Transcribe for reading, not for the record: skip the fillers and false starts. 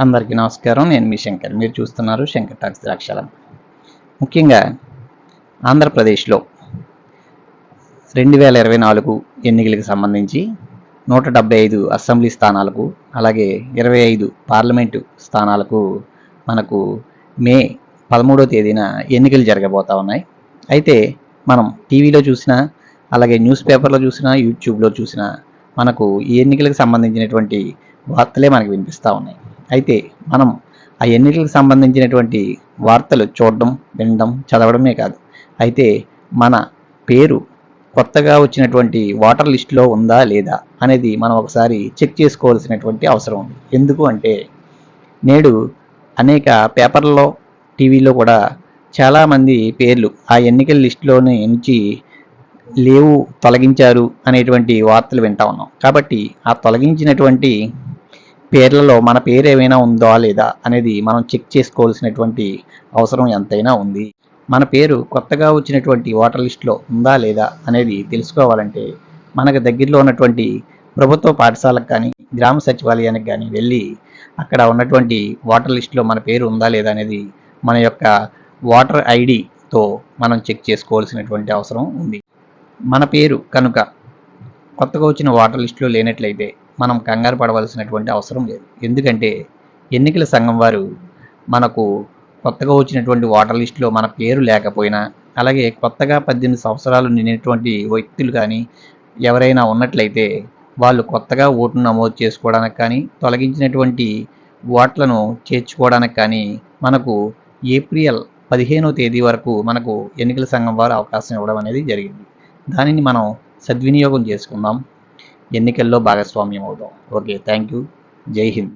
అందరికీ నమస్కారం. నేను మీ శంకర్. మీరు చూస్తున్నారు శంకర్ టాక్స్ ద్రాక్షారం. ముఖ్యంగా ఆంధ్రప్రదేశ్లో 2024 ఎన్నికలకు సంబంధించి 175 అసెంబ్లీ స్థానాలకు, అలాగే 25 పార్లమెంటు స్థానాలకు మనకు మే 13వ తేదీన ఎన్నికలు జరగబోతా ఉన్నాయి. అయితే మనం టీవీలో చూసినా, అలాగే న్యూస్ పేపర్లో చూసినా, యూట్యూబ్లో చూసినా మనకు ఈ ఎన్నికలకు సంబంధించినటువంటి వార్తలే మనకు వినిపిస్తూ ఉన్నాయి. అయితే మనం ఆ ఎన్నికలకు సంబంధించినటువంటి వార్తలు చూడడం, వినడం, చదవడమే కాదు, అయితే మన పేరు కొత్తగా వచ్చినటువంటి ఓటర్ లిస్టులో ఉందా లేదా అనేది మనం ఒకసారి చెక్ చేసుకోవాల్సినటువంటి అవసరం ఉంది. ఎందుకు అంటే నేడు అనేక పేపర్లలో, టీవీలో కూడా చాలామంది పేర్లు ఆ ఎన్నికల లిస్టులోని నుంచి లేవు, తొలగించారు అనేటువంటి వార్తలు వింటా ఉన్నాం. కాబట్టి ఆ తొలగించినటువంటి పేర్లలో మన పేరు ఏమైనా ఉందా లేదా అనేది మనం చెక్ చేసుకోవాల్సినటువంటి అవసరం ఎంతైనా ఉంది. మన పేరు కొత్తగా వచ్చినటువంటి ఓటర్ లిస్టులో ఉందా లేదా అనేది తెలుసుకోవాలంటే మనకు దగ్గరలో ఉన్నటువంటి ప్రభుత్వ పాఠశాలకు కానీ, గ్రామ సచివాలయానికి కానీ వెళ్ళి అక్కడ ఉన్నటువంటి ఓటర్ లిస్టులో మన పేరు ఉందా లేదా అనేది మన యొక్క ఓటర్ ఐడితో మనం చెక్ చేసుకోవాల్సినటువంటి అవసరం ఉంది. మన పేరు కనుక కొత్తగా వచ్చిన ఓటర్ లిస్టులో లేనట్లయితే మనం కంగారు పడవలసినటువంటి అవసరం లేదు. ఎందుకంటే ఎన్నికల సంఘం వారు మనకు కొత్తగా వచ్చినటువంటి ఓటర్ లిస్టులో మన పేరు లేకపోయినా, అలాగే కొత్తగా 18 సంవత్సరాలు నిండినటువంటి వ్యక్తులు కానీ ఎవరైనా ఉన్నట్లయితే వాళ్ళు కొత్తగా ఓటును నమోదు చేసుకోవడానికి కానీ, తొలగించినటువంటి ఓట్లను చేర్చుకోవడానికి కానీ మనకు ఏప్రిల్ 15వ తేదీ వరకు మనకు ఎన్నికల సంఘం వారు అవకాశం ఇవ్వడం అనేది జరిగింది. దానిని మనం సద్వినియోగం చేసుకుందాం, ఎన్నికల్లో భాగస్వామ్యం అవుదాం. Okay, thank you. జై హింద్.